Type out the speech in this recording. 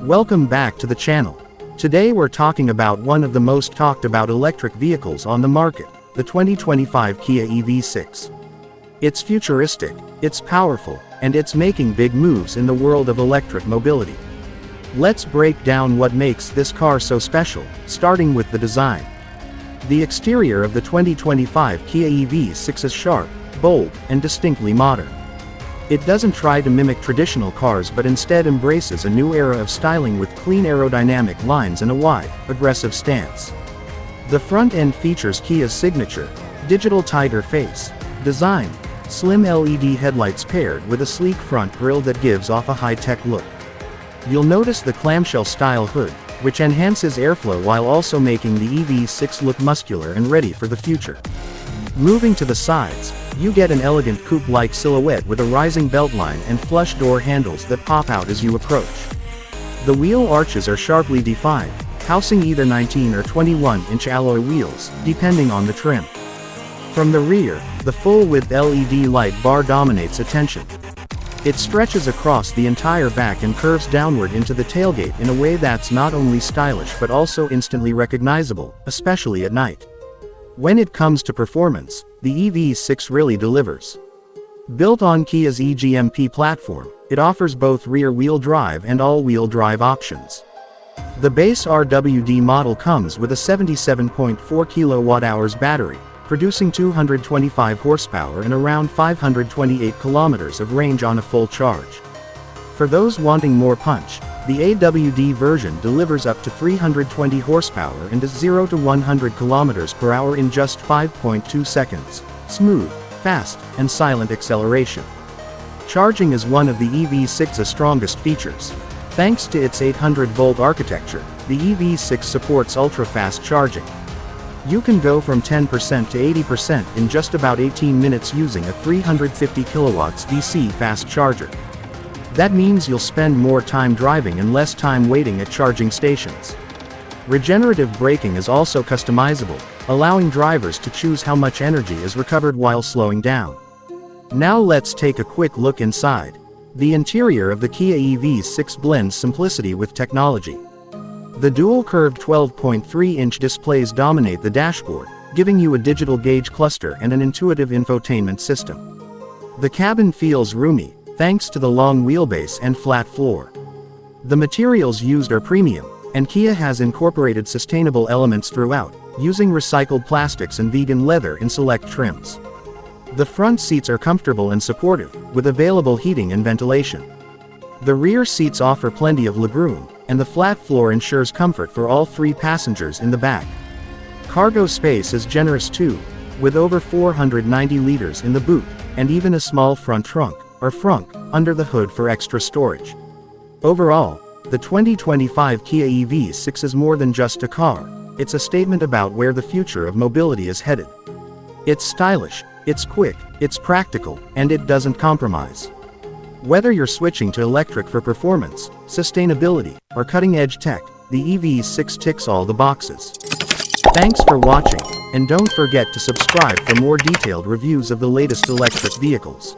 Welcome back to the channel. Today we're talking about one of the most talked about electric vehicles on the market, the 2025 Kia EV6. It's futuristic, it's powerful, and it's making big moves in the world of electric mobility. Let's break down what makes this car so special, starting with the design. The exterior of the 2025 Kia EV6 is sharp, bold, and distinctly modern. It doesn't try to mimic traditional cars but instead embraces a new era of styling with clean aerodynamic lines and a wide, aggressive stance. The front end features Kia's signature, digital tiger face design, slim LED headlights paired with a sleek front grille that gives off a high-tech look. You'll notice the clamshell-style hood, which enhances airflow while also making the EV6 look muscular and ready for the future. Moving to the sides, you get an elegant coupe-like silhouette with a rising beltline and flush door handles that pop out as you approach. The wheel arches are sharply defined, housing either 19 or 21-inch alloy wheels, depending on the trim. From the rear, the full-width LED light bar dominates attention. It stretches across the entire back and curves downward into the tailgate in a way that's not only stylish but also instantly recognizable, especially at night. When it comes to performance, the EV6 really delivers. Built on Kia's eGMP platform, it offers both rear-wheel drive and all-wheel drive options. The base AWD model comes with a 77.4 kWh battery, producing 225 horsepower and around 528 kilometers of range on a full charge. For those wanting more punch, the AWD version delivers up to 320 horsepower and is 0 to 100 kilometers per hour in just 5.2 seconds. Smooth, fast, and silent acceleration. Charging is one of the EV6's strongest features. Thanks to its 800-volt architecture, the EV6 supports ultra-fast charging. You can go from 10% to 80% in just about 18 minutes using a 350 kilowatts DC fast charger. That means you'll spend more time driving and less time waiting at charging stations. Regenerative braking is also customizable, allowing drivers to choose how much energy is recovered while slowing down. Now let's take a quick look inside. The interior of the Kia EV6 blends simplicity with technology. The dual curved 12.3-inch displays dominate the dashboard, giving you a digital gauge cluster and an intuitive infotainment system. The cabin feels roomy, thanks to the long wheelbase and flat floor. The materials used are premium, and Kia has incorporated sustainable elements throughout, using recycled plastics and vegan leather in select trims. The front seats are comfortable and supportive, with available heating and ventilation. The rear seats offer plenty of legroom, and the flat floor ensures comfort for all three passengers in the back. Cargo space is generous too, with over 490 liters in the boot, and even a small front trunk, or frunk, under the hood for extra storage. Overall, the 2025 Kia EV6 is more than just a car, it's a statement about where the future of mobility is headed. It's stylish, it's quick, it's practical, and it doesn't compromise. Whether you're switching to electric for performance, sustainability, or cutting-edge tech, the EV6 ticks all the boxes. Thanks for watching, and don't forget to subscribe for more detailed reviews of the latest electric vehicles.